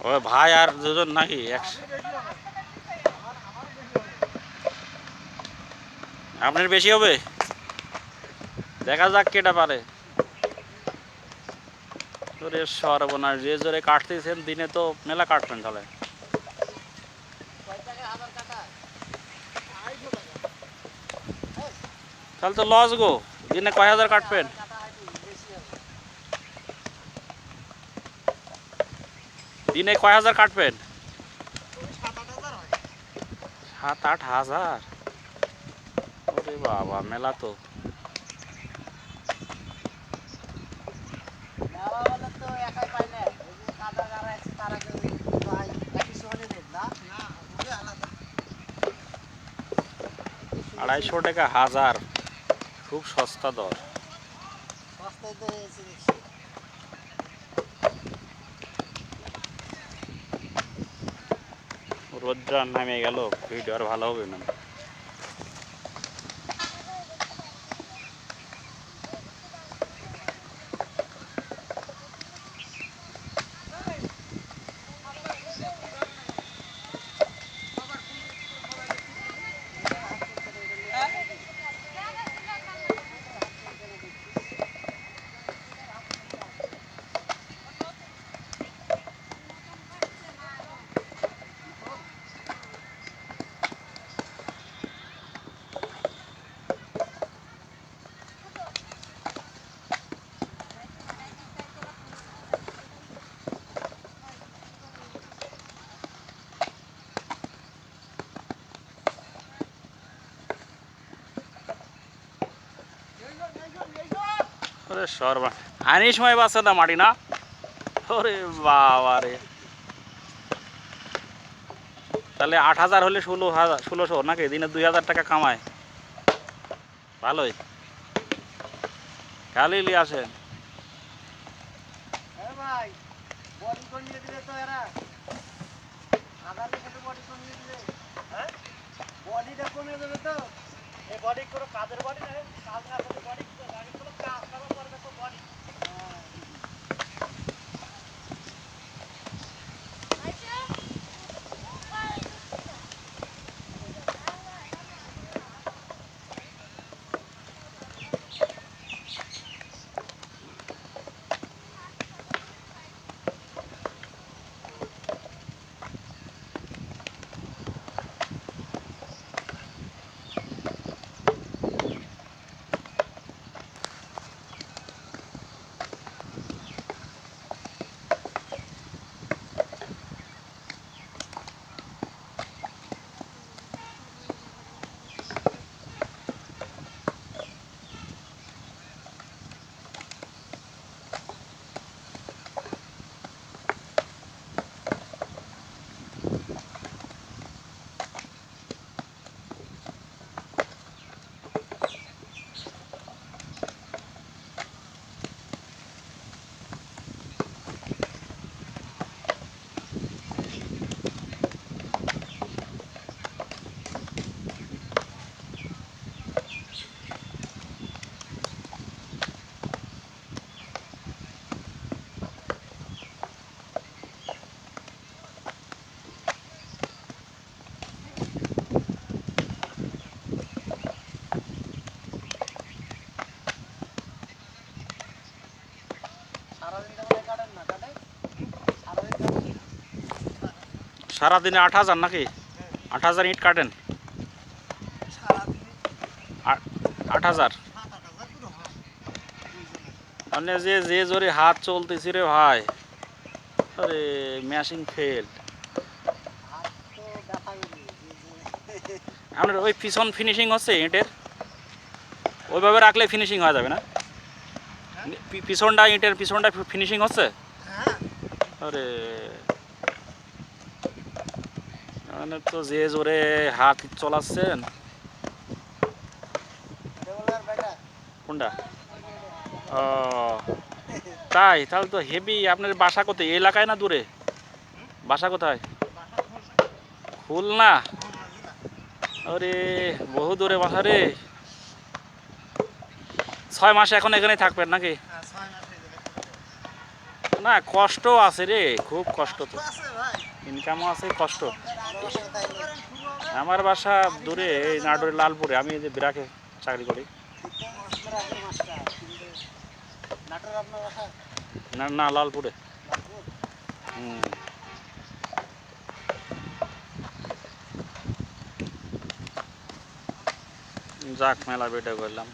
ও ভাই আর দুজন নাকি আপনার বেশি হবে, দেখা যাক কেটা পারে। তোরে সর্বনাশ, যে জোরে কাটতেছেন দিনে তো মেলা কাটবেন তাহলে। তাহলে তো লস গো, দিনে কয় হাজার কাটবেন? দিনে কয় হাজার কাটবেন? 7-8 হাজার? ওরে বাবা, মেলা তো। $250 হাজার, খুব সস্তা দর। রোদ্রা নামে গেল, ভিডিও আর ভালো হবে না। ওরে সর্বা, আনি সময় বাঁচে না মাটি না। ওরে বাবা রে, তাহলে 8,000 হলে 1600 নাকি? দিনে 2,000 টাকা কামায়, ভালোই। খালি নিয়ে আসেন। বডিটা কমে যাবে তো, এই বডি কোনো কাজের বডি না, কাজ না করলে বডি লাগে, কোনো কাজ করার পরে তো বডি। সারাদিনে 8,000 নাকি? 8,000 ইট কাটেন? 8,000 মানে যে যে জোরে হাত চলতেছি রে ভাই, আরে ম্যাশিং ফেল। আপনার ওই পিছন ফিনিশিং হচ্ছে ইটের, ওইভাবে রাখলে ফিনিশিং হয়ে যাবে না? পিছনটা ইটের পিছনটা ফিনিশিং হচ্ছে? আরে মানে তো যে জোরে হাত চলাচ্ছেন। কোনটা? ও তাই, তাহলে তো হেভি। আপনার বাসা কোথায়, এলাকায় না দূরে? বাসা কোথায়? খুলনা? আরে বহু দূরে বাসা রে। 6 মাস এখন এখানে থাকবেন নাকি? না কষ্ট আছে রে, খুব কষ্ট তো। ইনকামও আছে, কষ্ট। আমার বাসা দূরে, এই নাটোরের লালপুরে। আমি এই যে বিরাকে চাকরি করি। না না, লালপুরে। হুম। যাক, মেলা ভিডিও করলাম।